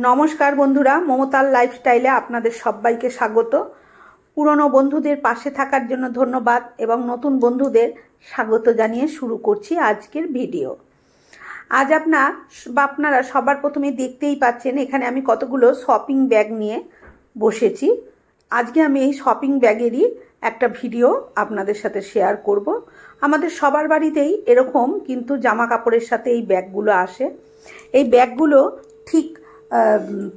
নমস্কার বন্ধুরা, মমতার লাইফস্টাইলে আপনাদের সবাইকে স্বাগত। পুরনো বন্ধুদের পাশে থাকার জন্য ধন্যবাদ এবং নতুন বন্ধুদের স্বাগত জানিয়ে শুরু করছি আজকের ভিডিও। আজ আপনারা সবার প্রথমে দেখতেই পাচ্ছেন এখানে আমি কতগুলো শপিং ব্যাগ নিয়ে বসেছি। আজকে আমি এই শপিং ব্যাগেরই একটা ভিডিও আপনাদের সাথে শেয়ার করব। আমাদের সবার বাড়িতেই এরকম কিন্তু জামা কাপড়ের সাথে এই ব্যাগগুলো আসে। এই ব্যাগগুলো ঠিক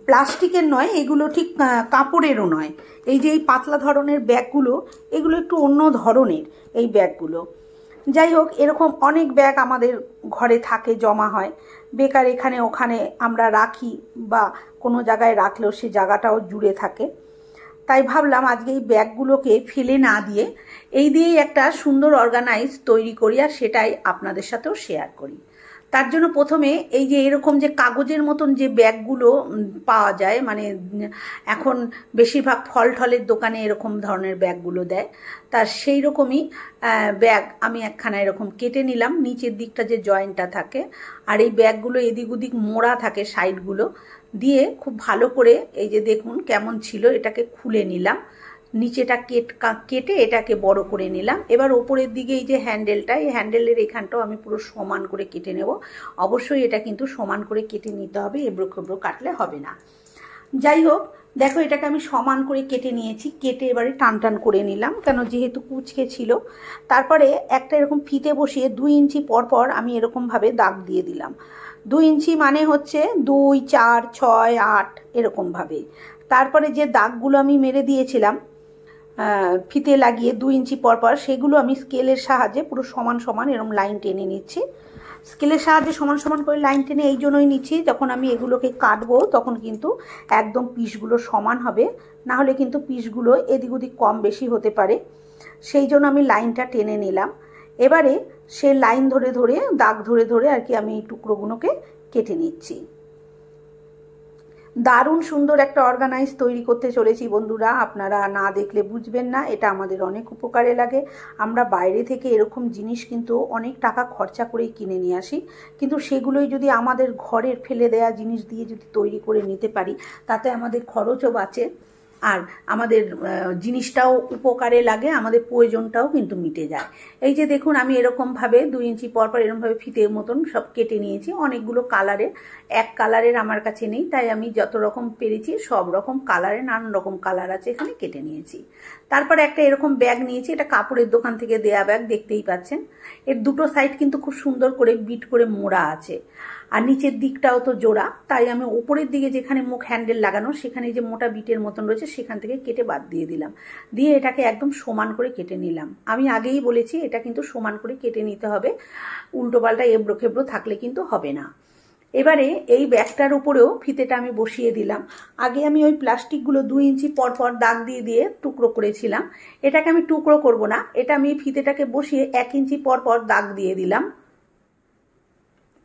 প্লাস্টিকের নয়, এগুলো ঠিক কাপড়েরও নয়। এই যে এই পাতলা ধরনের ব্যাগগুলো, এগুলো একটু অন্য ধরনের এই ব্যাগগুলো। যাই হোক, এরকম অনেক ব্যাগ আমাদের ঘরে থাকে, জমা হয়, বেকার এখানে ওখানে আমরা রাখি বা কোনো জায়গায় রাখলেও সেই জায়গাটাও জুড়ে থাকে। তাই ভাবলাম আজকে এই ব্যাগগুলোকে ফেলে না দিয়ে এই দিয়েই একটা সুন্দর অর্গানাইজ তৈরি করি আর সেটাই আপনাদের সাথেও শেয়ার করি। তার জন্য প্রথমে এই যে এরকম যে কাগজের মতন যে ব্যাগগুলো পাওয়া যায়, মানে এখন বেশিরভাগ ফল টলের দোকানে এরকম ধরনের ব্যাগগুলো দেয়, তার সেই রকমই ব্যাগ আমি একখানা এরকম কেটে নিলাম। নিচের দিকটা যে জয়েন্টটা থাকে আর এই ব্যাগগুলো এদিক ওদিক মোড়া থাকে সাইডগুলো দিয়ে খুব ভালো করে এই যে দেখুন কেমন ছিল, এটাকে খুলে নিলাম। নিচেটা কেটে এটাকে বড় করে নিলাম। এবার ওপরের দিকে এই যে হ্যান্ডেলটা, এই হ্যান্ডেলের এখানটাও আমি পুরো সমান করে কেটে নেব। অবশ্যই এটা কিন্তু সমান করে কেটে নিতে হবে, এবড়ো খেবড়ো কাটলে হবে না। যাই হোক, দেখো এটাকে আমি সমান করে কেটে নিয়েছি। কেটে এবারে টান টান করে নিলাম, কেন যেহেতু কুচকে ছিল। তারপরে একটা এরকম ফিতে বসিয়ে 2 ইঞ্চি পর পর আমি এরকমভাবে দাগ দিয়ে দিলাম। 2 ইঞ্চি মানে হচ্ছে 2, 4, 6, 8 এরকমভাবে। তারপরে যে দাগগুলো আমি মেরে দিয়েছিলাম ফিতে লাগিয়ে 2 ইঞ্চি পর পর, সেগুলো আমি স্কেলের সাহায্যে পুরো সমান সমান এরকম লাইন টেনে নিচ্ছি। স্কেলের সাহায্যে সমান সমান করে লাইন টেনে এই জন্যই নিচ্ছি, যখন আমি এগুলোকে কাটবো তখন কিন্তু একদম পিসগুলো সমান হবে, না হলে কিন্তু পিসগুলো এদিক ওদিক কম বেশি হতে পারে। সেই জন্য আমি লাইনটা টেনে নিলাম। এবারে সে লাইন ধরে ধরে দাগ ধরে ধরে আর কি আমি এই টুকরোগুলোকে কেটে নিচ্ছি। দারুণ সুন্দর একটা অর্গানাইজ তৈরি করতে চলেছি বন্ধুরা, আপনারা না দেখলে বুঝবেন না। এটা আমাদের অনেক উপকারে লাগে। আমরা বাইরে থেকে এরকম জিনিস কিন্তু অনেক টাকা খরচা করেই কিনে নিয়ে আসি, কিন্তু সেগুলোই যদি আমাদের ঘরের ফেলে দেয়া জিনিস দিয়ে যদি তৈরি করে নিতে পারি, তাতে আমাদের খরচও বাঁচে আর আমাদের জিনিসটাও উপকারে লাগে, আমাদের প্রয়োজনটাও কিন্তু মিটে যায়। এই যে দেখুন আমি এরকমভাবে 2 ইঞ্চি পর পর এরকমভাবে ফিতের মতন সব কেটে নিয়েছি। অনেকগুলো কালারের, এক কালারের আমার কাছে নেই, তাই আমি যত রকম পেরেছি সব রকম কালারের, নানান রকম কালার আছে এখানে, কেটে নিয়েছি। তারপরে একটা এরকম ব্যাগ নিয়েছি, এটা কাপড়ের দোকান থেকে দেয়া ব্যাগ, দেখতেই পাচ্ছেন। এর দুটো সাইড কিন্তু খুব সুন্দর করে বিট করে মোড়া আছে আর নিচের দিকটাও তো জোড়া, তাই আমি উপরের দিকে যেখানে মুখ হ্যান্ডেল লাগানো সেখানে যে মোটা বিটের মতন রয়েছে সেখান থেকে কেটে বাদ দিয়ে দিলাম। দিয়ে এটাকে একদম সমান করে কেটে নিলাম। আমি আগেই বলেছি এটা কিন্তু সমান করে কেটে নিতে হবে, উল্টো পাল্টা এবড়ো খেবড়ো থাকলে কিন্তু হবে না। এবারে এই ব্যাগটার উপরেও ফিতেটা আমি বসিয়ে দিলাম। আগে আমি ওই প্লাস্টিকগুলো 2 ইঞ্চি পর পর দাগ দিয়ে দিয়ে টুকরো করেছিলাম, এটাকে আমি টুকরো করব না, এটা আমি ফিতেটাকে বসিয়ে 1 ইঞ্চি পর পর দাগ দিয়ে দিলাম।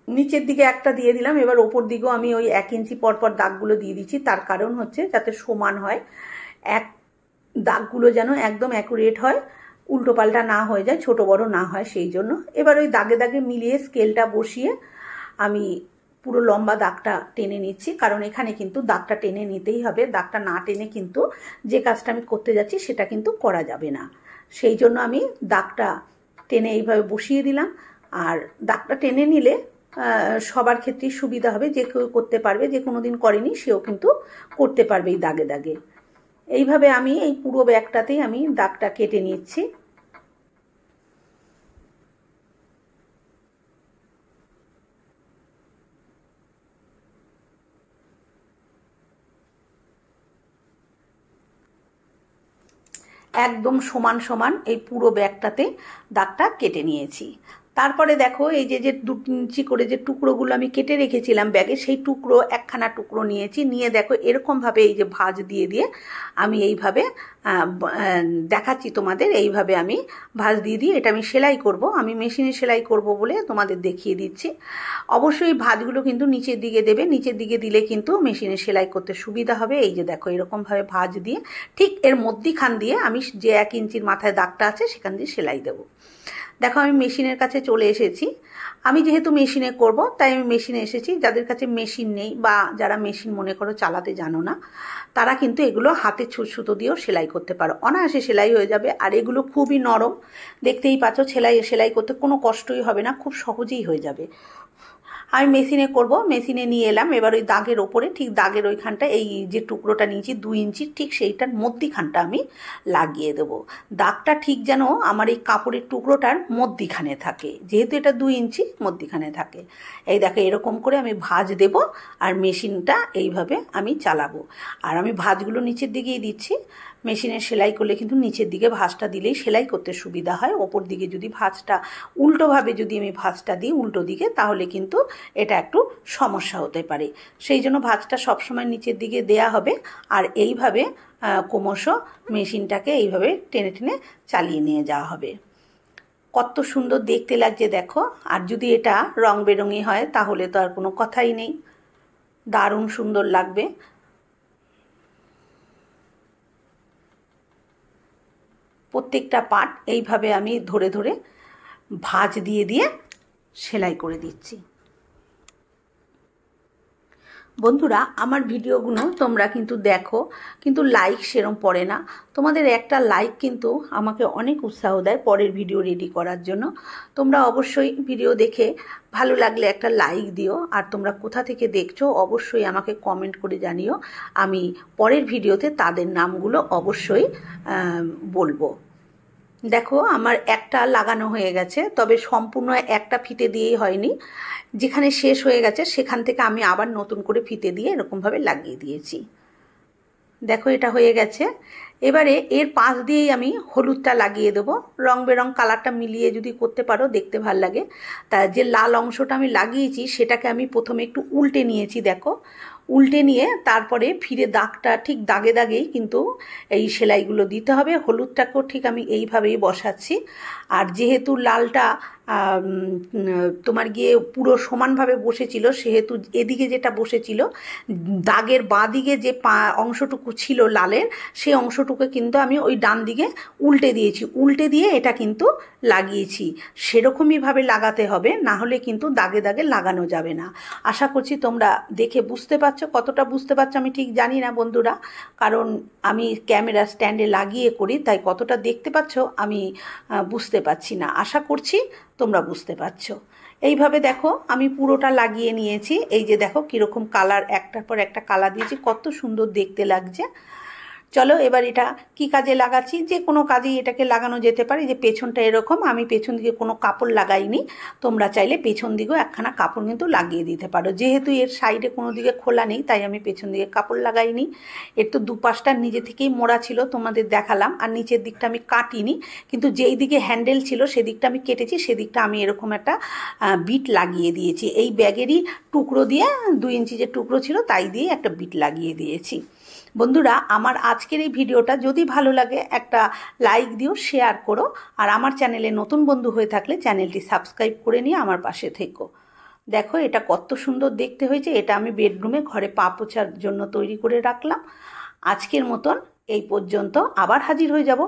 নিচের দিকে একটা দিয়ে দিলাম, এবার ওপর দিকেও আমি ওই 1 ইঞ্চি পর পর দাগগুলো দিয়ে দিচ্ছি। তার কারণ হচ্ছে যাতে সমান হয়, এক দাগগুলো যেন একদম অ্যাকুরেট হয়, উল্টো পাল্টা না হয়ে যায়, ছোট বড় না হয়, সেই জন্য। এবার ওই দাগে দাগে মিলিয়ে স্কেলটা বসিয়ে আমি পুরো লম্বা দাগটা টেনে নিচ্ছি, কারণ এখানে কিন্তু দাগটা টেনে নিতেই হবে। দাগটা না টেনে কিন্তু যে কাজটা আমি করতে যাচ্ছি সেটা কিন্তু করা যাবে না। সেই জন্য আমি দাগটা টেনে এইভাবে বসিয়ে দিলাম। আর দাগটা টেনে নিলে সবার ক্ষেত্রেই সুবিধা হবে, যে কেউ করতে পারবে, যে কোনোদিন করেনি সেও কিন্তু করতে পারবে এই দাগে দাগে। এইভাবে আমি এই পুরো ব্যাগটাতেই আমি দাগটা কেটে নিচ্ছি। একদম সমান সমান এই পুরো ব্যাগটাতে দাগটা কেটে নিয়েছি। তারপরে দেখো এই যে 2 ইঞ্চি করে যে টুকরোগুলো আমি কেটে রেখেছিলাম ব্যাগে, সেই টুকরো একখানা টুকরো নিয়েছি। নিয়ে দেখো এরকমভাবে এই যে ভাঁজ দিয়ে দিয়ে আমি এইভাবে দেখাচ্ছি তোমাদের, এইভাবে আমি ভাঁজ দিয়ে দিয়ে এটা আমি সেলাই করব। আমি মেশিনে সেলাই করব বলে তোমাদের দেখিয়ে দিচ্ছি। অবশ্যই ভাঁজগুলো কিন্তু নিচের দিকে দেবে, নিচের দিকে দিলে কিন্তু মেশিনে সেলাই করতে সুবিধা হবে। এই যে দেখো এরকমভাবে ভাঁজ দিয়ে ঠিক এর মধ্যিখান দিয়ে আমি যে 1 ইঞ্চির মাথায় দাগটা আছে সেখান দিয়ে সেলাই দেবো। দেখো আমি মেশিনের কাছে চলে এসেছি। আমি যেহেতু মেশিনে করব তাই আমি মেশিনে এসেছি। যাদের কাছে মেশিন নেই বা যারা মেশিন মনে করো চালাতে জানো না, তারা কিন্তু এগুলো হাতে সুতো দিয়েও সেলাই করতে পারো, অনায়াসে সেলাই হয়ে যাবে। আর এগুলো খুবই নরম, দেখতেই পাচ্ছ, সেলাই করতে কোনো কষ্টই হবে না, খুব সহজেই হয়ে যাবে। আমি মেশিনে করব, মেশিনে নিয়ে এলাম। এবার ওই দাগের ওপরে, ঠিক দাগের ওইখানটা, এই যে টুকরোটা নিয়েছি 2 ইঞ্চি, ঠিক সেইটার মধ্যিখানটা আমি লাগিয়ে দেবো। দাগটা ঠিক যেন আমার এই কাপড়ের টুকরোটার মধ্যিখানে থাকে, যেহেতু এটা 2 ইঞ্চি মধ্যিখানে থাকে। এই দেখো এরকম করে আমি ভাঁজ দেব, আর মেশিনটা এইভাবে আমি চালাবো। আর আমি ভাঁজগুলো নিচের দিকেই দিচ্ছি। মেশিনে সেলাই করলে কিন্তু নিচের দিকে ভাঁজটা দিলেই সেলাই করতে সুবিধা হয়। ওপর দিকে যদি ভাঁজটা উল্টোভাবে যদি আমি ভাঁজটা দিই উল্টো দিকে, তাহলে কিন্তু এটা একটু সমস্যা হতে পারে। সেই জন্য ভাঁজটা সবসময় নিচের দিকে দেয়া হবে। আর এইভাবে ক্রমশ মেশিনটাকে এইভাবে টেনে টেনে চালিয়ে নিয়ে যাওয়া হবে। কত সুন্দর দেখতে লাগছে দেখো। আর যদি এটা রং বেরঙি হয় তাহলে তো আর কোনো কথাই নেই, দারুণ সুন্দর লাগবে। প্রত্যেকটা পার্ট এইভাবে আমি ধরে ধরে ভাঁজ দিয়ে দিয়ে সেলাই করে দিচ্ছি। বন্ধুরা, আমার ভিডিওগুলো তোমরা কিন্তু দেখো, কিন্তু লাইক সেরম পড়ে না। তোমাদের একটা লাইক কিন্তু আমাকে অনেক উৎসাহ দেয় পরের ভিডিও রেডি করার জন্য। তোমরা অবশ্যই ভিডিও দেখে ভালো লাগলে একটা লাইক দিও। আর তোমরা কোথা থেকে দেখছো অবশ্যই আমাকে কমেন্ট করে জানিও। আমি পরের ভিডিওতে তাদের নামগুলো অবশ্যই বলবো। দেখো আমার একটা লাগানো হয়ে গেছে, তবে সম্পূর্ণ একটা ফিতে দিয়েই হয়নি। যেখানে শেষ হয়ে গেছে সেখান থেকে আমি আবার নতুন করে ফিতে দিয়ে এরকমভাবে লাগিয়ে দিয়েছি। দেখো এটা হয়ে গেছে। এবারে এর পাশ দিয়েই আমি হলুদটা লাগিয়ে দেবো। রং বেরং কালারটা মিলিয়ে যদি করতে পারো দেখতে ভাল লাগে। তা যে লাল অংশটা আমি লাগিয়েছি সেটাকে আমি প্রথমে একটু উল্টে নিয়েছি। দেখো উল্টে নিয়ে তারপরে ফিরে দাগটা ঠিক দাগে দাগেই কিন্তু এই সেলাইগুলো দিতে হবে। হলুদটাকেও ঠিক আমি এইভাবেই বসাচ্ছি। আর যেহেতু লালটা তোমার গিয়ে পুরো সমানভাবে বসেছিল, সেহেতু এদিকে যেটা বসেছিল দাগের বাঁ দিকে যে অংশটুকু ছিল লালের, সেই অংশটুকু কিন্তু আমি ওই ডান দিকে উল্টে দিয়েছি। উল্টে দিয়ে এটা কিন্তু লাগিয়েছি। সেরকমইভাবে লাগাতে হবে, না হলে কিন্তু দাগে দাগে লাগানো যাবে না। আশা করছি তোমরা দেখে বুঝতে পারছো। কতটা বুঝতে পারছো আমি ঠিক জানি না বন্ধুরা, কারণ আমি ক্যামেরা স্ট্যান্ডে লাগিয়ে করি, তাই কতটা দেখতে পাচ্ছ আমি বুঝতে পারছি না। আশা করছি তোমরা বুঝতে পারছো। এইভাবে দেখো আমি পুরোটা লাগিয়ে নিয়েছি। এই যে দেখো কীরকম কালার, একটার পর একটা কালার দিয়েছি, কত সুন্দর দেখতে লাগছে। চলো এবার এটা কি কাজে লাগাচ্ছি, যে কোনো কাজেই এটাকে লাগানো যেতে পারে। যে পেছনটা এরকম, আমি পেছন দিকে কোনো কাপড় লাগাইনি। তোমরা চাইলে পেছন দিকেও একখানা কাপড় কিন্তু লাগিয়ে দিতে পারো। যেহেতু এর সাইডে কোনো দিকে খোলা নেই তাই আমি পেছন দিকে কাপড় লাগাইনি। এর তো দুপাশটা নিজে থেকেই মোড়া ছিল, তোমাদের দেখালাম। আর নিচের দিকটা আমি কাটিনি, কিন্তু যেই দিকে হ্যান্ডেল ছিল সেদিকটা আমি কেটেছি, সেদিকটা আমি এরকম একটা বিট লাগিয়ে দিয়েছি। এই ব্যাগেরই টুকরো দিয়ে 2 ইঞ্চি যে টুকরো ছিল তাই দিয়ে একটা বিট লাগিয়ে দিয়েছি। বন্ধুরা, আমার আজকের এই ভিডিওটা যদি ভালো লাগে একটা লাইক দিও, শেয়ার করো। আর আমার চ্যানেলে নতুন বন্ধু হয়ে থাকলে চ্যানেলটি সাবস্ক্রাইব করে নিয়ে আমার পাশে থেকো। দেখো এটা কত সুন্দর দেখতে হয়েছে। এটা আমি বেডরুমে ঘরে পা পোছার জন্য তৈরি করে রাখলাম। আজকের মতন এই পর্যন্ত, আবার হাজির হয়ে যাব।